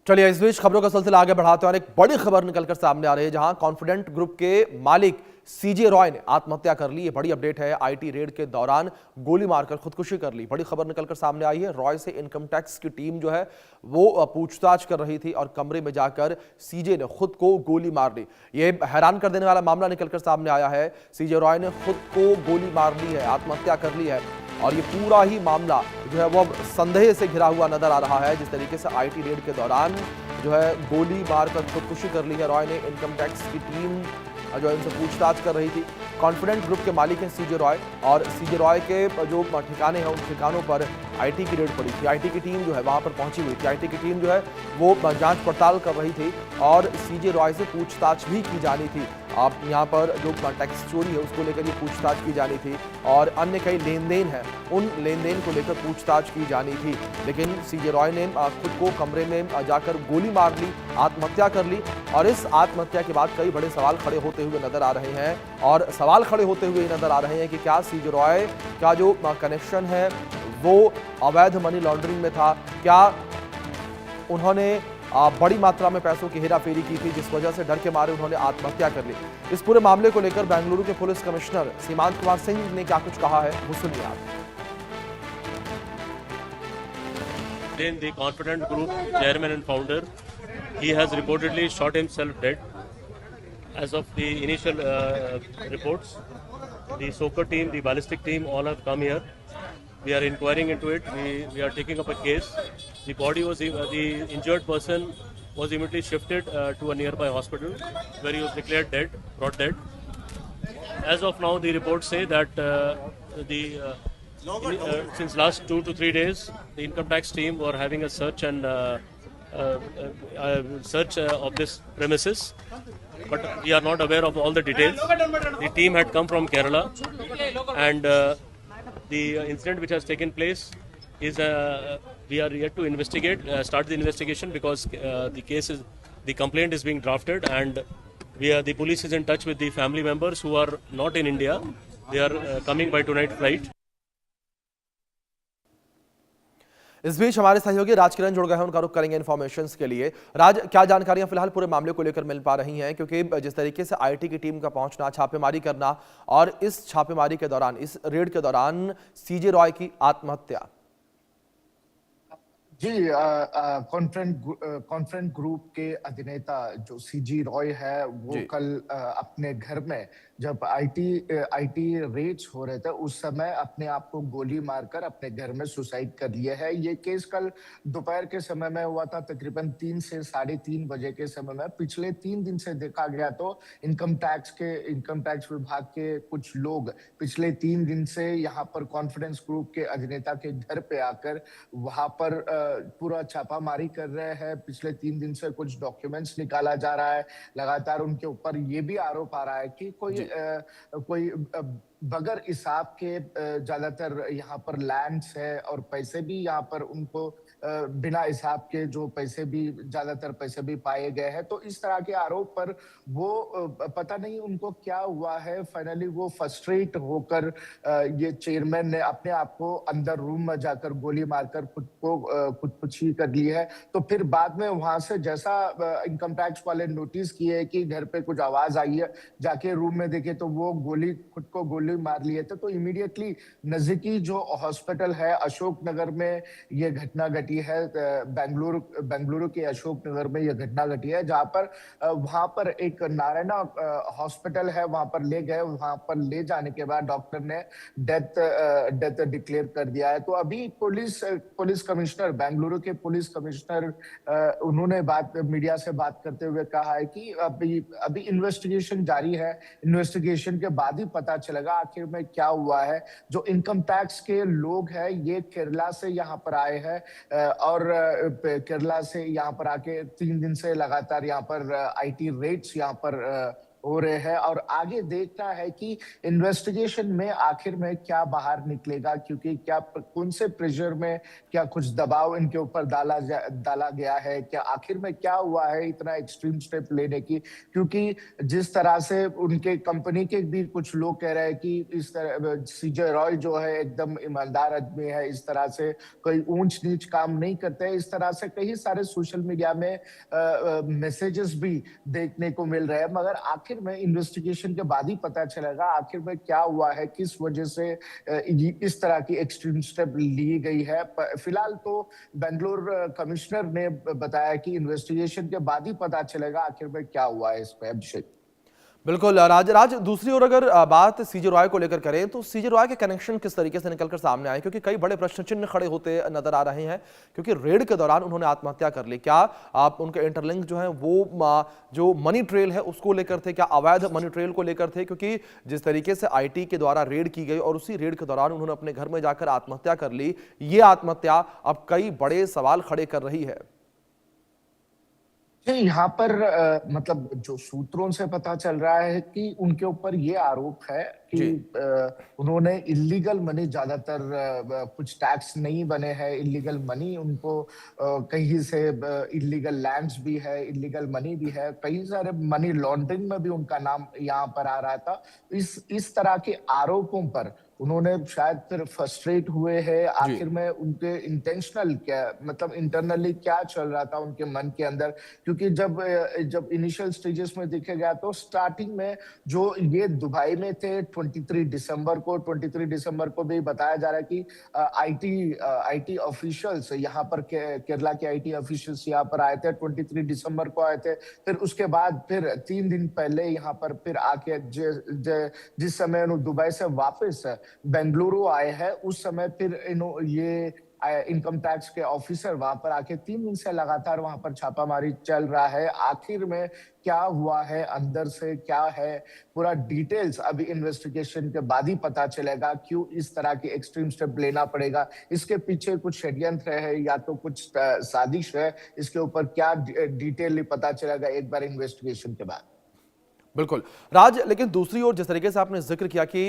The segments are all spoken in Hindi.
चलिए इस बीच खबरों का सिलसिला आगे बढ़ाते हैं और एक बड़ी खबर निकलकर सामने आ रही है, जहां कॉन्फिडेंट ग्रुप के मालिक सीजे रॉय ने आत्महत्या कर ली। ये बड़ी अपडेट है। आईटी रेड के दौरान गोली मारकर खुदकुशी कर ली। बड़ी खबर निकलकर सामने आई है। रॉय से इनकम टैक्स की टीम जो है वो पूछताछ कर रही थी और कमरे में जाकर सीजे ने खुद को गोली मार ली। ये हैरान कर देने वाला मामला निकलकर सामने आया है। सीजे रॉय ने खुद को गोली मार ली है, आत्महत्या कर ली है और ये पूरा ही मामला जो है वो अब संदेह से घिरा हुआ नजर आ रहा है। जिस तरीके से आईटी रेड के दौरान जो है गोली मारकर खुदकुशी कर ली है रॉय ने। इनकम टैक्स की टीम जो है इनसे पूछताछ कर रही थी। कॉन्फिडेंट ग्रुप के मालिक हैं सीजे रॉय और सीजे रॉय के जो ठिकाने हैं उन ठिकानों पर आईटी की रेड पड़ी थी। आईटी की टीम जो है वहां पर पहुंची हुई थी। आईटी की टीम जो है वो जांच पड़ताल कर रही थी और सीजे रॉय से पूछताछ भी की जानी थी। अब यहाँ पर जो टैक्स चोरी है उसको लेकर ये पूछताछ की जानी थी और अन्य कई लेन देन है उन लेन देन को लेकर पूछताछ की जानी थी। लेकिन सीजे रॉय ने खुद को कमरे में जाकर गोली मार ली, आत्महत्या कर ली और इस आत्महत्या के बाद कई बड़े सवाल खड़े होते हुए नजर आ रहे हैं। और सवाल खड़े होते हुए नजर आ रहे हैं कि क्या सीजे रॉय का जो कनेक्शन है वो अवैध मनी लॉन्ड्रिंग में था, क्या उन्होंने बड़ी मात्रा में पैसों की हेराफेरी की थी जिस वजह से डर के मारे उन्होंने आत्महत्या कर ली। इस पूरे मामले को लेकर बेंगलुरु के पुलिस कमिश्नर सीमांत कुमार सिंह ने क्या कुछ कहा है वो सुनिए आप। In the Confident Group chairman and founder, he has reportedly shot himself dead. As of the initial reports, the SOCA team, the ballistic team, all have come here. We are inquiring into it. We are taking up a case. The body was the injured person was immediately shifted to a nearby hospital where he was declared dead, brought dead. As of now, the reports say that since last 2 to 3 days, the income tax team were having a search and search of this premises, but we are not aware of all the details. The team had come from Kerala, and the incident which has taken place is we are yet to investigate, start the investigation because the complaint is being drafted, and the police is in touch with the family members who are not in India. They are coming by tonight flight. इस बीच हमारे सहयोगी राजकिरण जुड़ गए हैं, उनका रुख करेंगे इन्फॉर्मेशन के लिए। राज, क्या जानकारियां फिलहाल पूरे मामले को लेकर मिल पा रही हैं, क्योंकि जिस तरीके से आईटी की टीम का पहुंचना, छापेमारी करना और इस छापेमारी के दौरान, इस रेड के दौरान सीजे रॉय की आत्महत्या। जी, कॉन्फ्रेंट ग्रुप के अधिनेता जो सीजी रॉय है वो कल अपने घर में जब आईटी रेड्स हो रहे थे उस समय अपने आप को गोली मारकर अपने घर में सुसाइड कर लिया है। ये केस कल दोपहर के समय में हुआ था, तकरीबन 3 से 3:30 बजे के समय में। पिछले 3 दिन से देखा गया तो इनकम टैक्स विभाग के कुछ लोग पिछले 3 दिन से यहाँ पर कॉन्फिडेंस ग्रुप के अधिनेता के घर पे आकर वहां पर पूरा छापामारी कर रहे हैं। पिछले 3 दिन से कुछ डॉक्यूमेंट्स निकाला जा रहा है। लगातार उनके ऊपर ये भी आरोप आ रहा है कि कोई बगैर हिसाब के ज्यादातर यहाँ पर लैंड्स है और पैसे भी यहाँ पर उनको बिना हिसाब के जो ज्यादातर पैसे भी पाए गए हैं। तो इस तरह के आरोप पर वो पता नहीं उनको क्या हुआ है, फाइनली वो फ्रस्ट्रेट होकर ये चेयरमैन ने अपने आप को अंदर रूम में जाकर गोली मारकर खुदकुशी कर ली है। तो फिर बाद में वहां से जैसा इनकम टैक्स वाले नोटिस किए कि घर पे कुछ आवाज आई है, जाके रूम में देखे तो वो खुद को गोली मार लिए थे। तो इमीडिएटली नजदीकी जो हॉस्पिटल है अशोक नगर में ये घटना घटी है। बेंगलुरु के अशोक नगर में ये घटना घटी है, जहां पर वहां पर एक नारायणा हॉस्पिटल है, वहां पर ले गए। वहां पर ले जाने के बाद डॉक्टर ने डेथ डिक्लेयर कर दिया है। तो अभी पुलिस कमिश्नर, बेंगलुरु के पुलिस कमिश्नर उन्होंने मीडिया से बात करते हुए कहा है कि अभी इन्वेस्टिगेशन जारी है। इन्वेस्टिगेशन के बाद ही पता चलेगा आखिर में क्या हुआ है। जो इनकम टैक्स के लोग हैं ये केरला से यहाँ पर आए हैं और केरला से यहाँ पर आके 3 दिन से लगातार यहाँ पर आईटी रेड्स यहाँ पर हो रहे हैं और आगे देखना है कि इन्वेस्टिगेशन में आखिर में क्या बाहर निकलेगा, क्योंकि क्या कौन से प्रेशर में क्या कुछ दबाव इनके ऊपर डाला गया है, क्या आखिर में क्या हुआ है इतना एक्सट्रीम स्टेप लेने की। क्योंकि जिस तरह से उनके कंपनी के भी कुछ लोग कह रहे हैं कि इस तरह सीजे रॉय जो है एकदम ईमानदार आदमी है, इस तरह से कोई ऊंच नीच काम नहीं करते, इस तरह से कई सारे सोशल मीडिया में मैसेजेस भी देखने को मिल रहे हैं। मगर आखिर में इन्वेस्टिगेशन के बाद ही पता चलेगा आखिर में क्या हुआ है, किस वजह से इस तरह की एक्सट्रीम स्टेप ली गई है। फिलहाल तो बेंगलोर कमिश्नर ने बताया कि इन्वेस्टिगेशन के बाद ही पता चलेगा आखिर में क्या हुआ है इस पे। अभिषेक बिल्कुल राज, दूसरी ओर अगर बात सीजे रॉय को लेकर करें तो सीजे रॉय के कनेक्शन किस तरीके से निकलकर सामने आए, क्योंकि कई बड़े प्रश्न चिन्ह खड़े होते नजर आ रहे हैं, क्योंकि रेड के दौरान उन्होंने आत्महत्या कर ली। क्या आप उनके इंटरलिंक जो है वो जो मनी ट्रेल है उसको लेकर थे, क्या अवैध मनी ट्रेल को लेकर थे? क्योंकि जिस तरीके से आईटी के द्वारा रेड की गई और उसी रेड के दौरान उन्होंने अपने घर में जाकर आत्महत्या कर ली, ये आत्महत्या अब कई बड़े सवाल खड़े कर रही है। यहाँ पर मतलब जो सूत्रों से पता चल रहा है कि उनके ऊपर ये आरोप है कि उन्होंने इलीगल मनी, ज्यादातर कुछ टैक्स नहीं बने हैं, इलीगल मनी उनको कहीं से, इलीगल लैंड्स भी है, इलीगल मनी भी है, कई सारे मनी लॉन्ड्रिंग में भी उनका नाम यहाँ पर आ रहा था। इस तरह के आरोपों पर उन्होंने शायद फिर फ्रस्ट्रेट हुए हैं। आखिर में उनके इंटेंशनल क्या, मतलब इंटरनली क्या चल रहा था उनके मन के अंदर, क्योंकि जब इनिशियल स्टेजेस में देखा गया तो स्टार्टिंग में जो ये दुबई में थे 23 दिसंबर को भी बताया जा रहा है कि आईटी ऑफिशियल्स यहाँ पर, केरला के आईटी ऑफिशियल्स यहाँ पर आए थे, 23 दिसंबर को आए थे। फिर उसके बाद फिर 3 दिन पहले यहाँ पर फिर आके जिस समय उन्होंने दुबई से वापस बेंगलुरु आए हैं, उस समय फिर ये इनकम टैक्स के ऑफिसर वहां पर आके 3 दिन से लगातार वहां पर छापामारी चल रहा है। आखिर में क्या हुआ है, अंदर से क्या है, पूरा डिटेल्स अभी इन्वेस्टिगेशन के बाद ही पता चलेगा। क्यों इस तरह की एक्सट्रीम स्टेप लेना पड़ेगा, इसके पीछे कुछ षड्यंत्र है या तो कुछ साजिश है, इसके ऊपर क्या डिटेल पता चलेगा एक बार इन्वेस्टिगेशन के बाद। बिल्कुल राज, लेकिन दूसरी ओर जिस तरीके से आपने जिक्र किया कि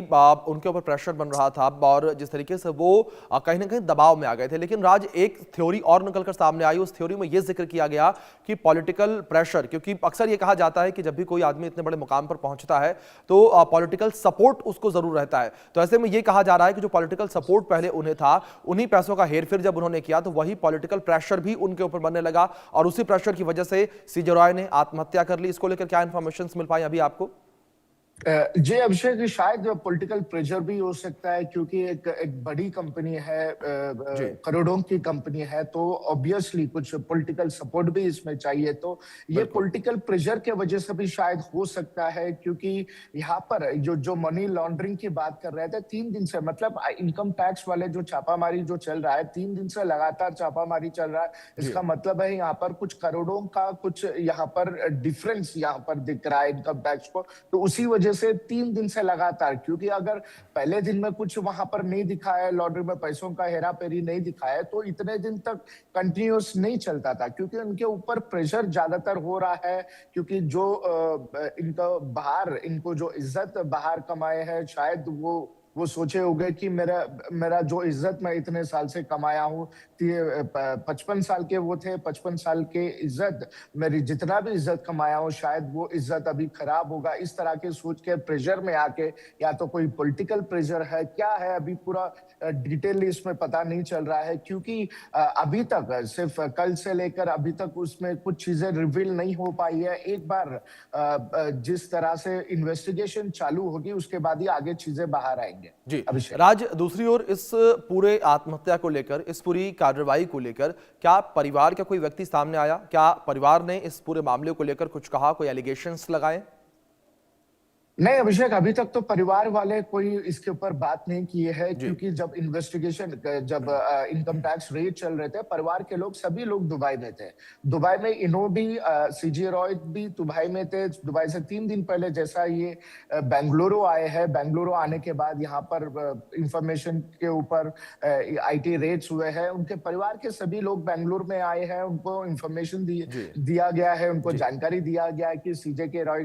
उनके ऊपर प्रेशर बन रहा था और जिस तरीके से वो कहीं ना कहीं दबाव में आ गए थे, लेकिन राज एक थ्योरी और निकलकर सामने आई। उस थ्योरी में यह जिक्र किया गया कि पॉलिटिकल प्रेशर, क्योंकि अक्सर ये कहा जाता है कि जब भी कोई आदमी इतने बड़े मुकाम पर पहुंचता है तो पॉलिटिकल सपोर्ट उसको जरूर रहता है। तो ऐसे में यह कहा जा रहा है कि जो पॉलिटिकल सपोर्ट पहले उन्हें था, उन्हीं पैसों का हेरफेर जब उन्होंने किया तो वही पॉलिटिकल प्रेशर भी उनके ऊपर बनने लगा और उसी प्रेशर की वजह से सीजे रॉय ने आत्महत्या कर ली। इसको लेकर क्या इंफॉर्मेशन मिल पाई अभी आपको? जी अभिषेक, शायद पॉलिटिकल प्रेशर भी हो सकता है, क्योंकि एक बड़ी कंपनी है, करोड़ों की कंपनी है, तो ऑब्वियसली कुछ पॉलिटिकल सपोर्ट भी इसमें चाहिए। तो ये पॉलिटिकल प्रेशर के वजह से भी शायद हो सकता है, क्योंकि यहाँ पर जो मनी लॉन्ड्रिंग की बात कर रहे थे 3 दिन से, मतलब इनकम टैक्स वाले जो छापामारी जो चल रहा है 3 दिन से लगातार छापामारी चल रहा है। इसका मतलब है यहाँ पर कुछ करोड़ों का कुछ यहाँ पर डिफरेंस यहाँ पर दिख रहा है इनकम टैक्स को। तो उसी वजह से 3 दिन से लगातार, क्योंकि अगर पहले दिन में कुछ वहां पर नहीं दिखा है, लॉटरी में पैसों का हेरा फेरी नहीं दिखा है, तो इतने दिन तक कंटिन्यूस नहीं चलता था, क्योंकि उनके ऊपर प्रेशर ज्यादातर हो रहा है। क्योंकि जो इनको जो इज्जत बाहर कमाए हैं, शायद वो सोचे होंगे कि मेरा जो इज्जत मैं इतने साल से कमाया हूँ, 55 साल के वो थे, 55 साल के इज्जत, मेरी जितना भी इज्जत कमाया हूँ शायद वो इज्जत अभी खराब होगा। इस तरह के सोच के प्रेशर में आके, या तो कोई पॉलिटिकल प्रेशर है, क्या है अभी पूरा डिटेल इसमें पता नहीं चल रहा है, क्योंकि अभी तक सिर्फ कल से लेकर अभी तक उसमें कुछ चीजें रिवील नहीं हो पाई है। एक बार जिस तरह से इन्वेस्टिगेशन चालू होगी उसके बाद ही आगे चीजें बाहर आएंगी। जी राज, दूसरी ओर इस पूरे आत्महत्या को लेकर, इस पूरी कार्रवाई को लेकर क्या परिवार का कोई व्यक्ति सामने आया? क्या परिवार ने इस पूरे मामले को लेकर कुछ कहा, कोई एलिगेशंस लगाए? नहीं अभिषेक, अभी तक तो परिवार वाले कोई इसके ऊपर बात नहीं किए हैं, जी। क्योंकि जब जब इनकम टैक्स रेड चल रहे थे, परिवार के लोग सभी लोग दुबई में थे। दुबई में इनो भी, सीजे रॉय भी दुबई में थे। दुबई से 3 दिन पहले जैसा ये बेंगलुरु आए हैं, बेंगलुरु आने के बाद यहाँ पर इंफॉर्मेशन के ऊपर आईटी रेड्स हुए हैं। उनके परिवार के सभी लोग बेंगलुरु में आए हैं, उनको इंफॉर्मेशन जी। दिया गया है, उनको जी। जानकारी दिया गया है कि सीजे के रॉय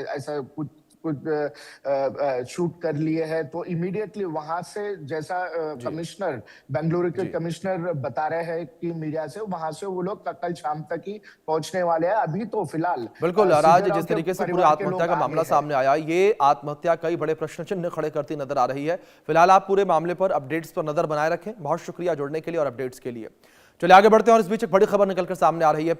ऐसा कुछ कुछ शूट कर लिए हैं। तो इमीडिएटली वहां से जैसा जी। कमिश्नर, बेंगलुरु के जी। कमिश्नर बता रहे हैं कि मीडिया से, वहां से वो लोग कल शाम तक ही पहुंचने वाले हैं। अभी तो फिलहाल बिल्कुल सीजे राज, राव जिस के तरीके से पूरे परिवार के आत्महत्या लोग का आगे मामला हैं। सामने आया, ये आत्महत्या कई बड़े प्रश्न चिन्ह खड़े करती नजर आ रही है। फिलहाल आप पूरे मामले पर अपडेट्स पर नजर बनाए रखें। बहुत शुक्रिया जुड़ने के लिए और अपडेट्स के लिए। चलिए आगे बढ़ते हैं और इस बीच एक बड़ी खबर निकलकर सामने आ रही है।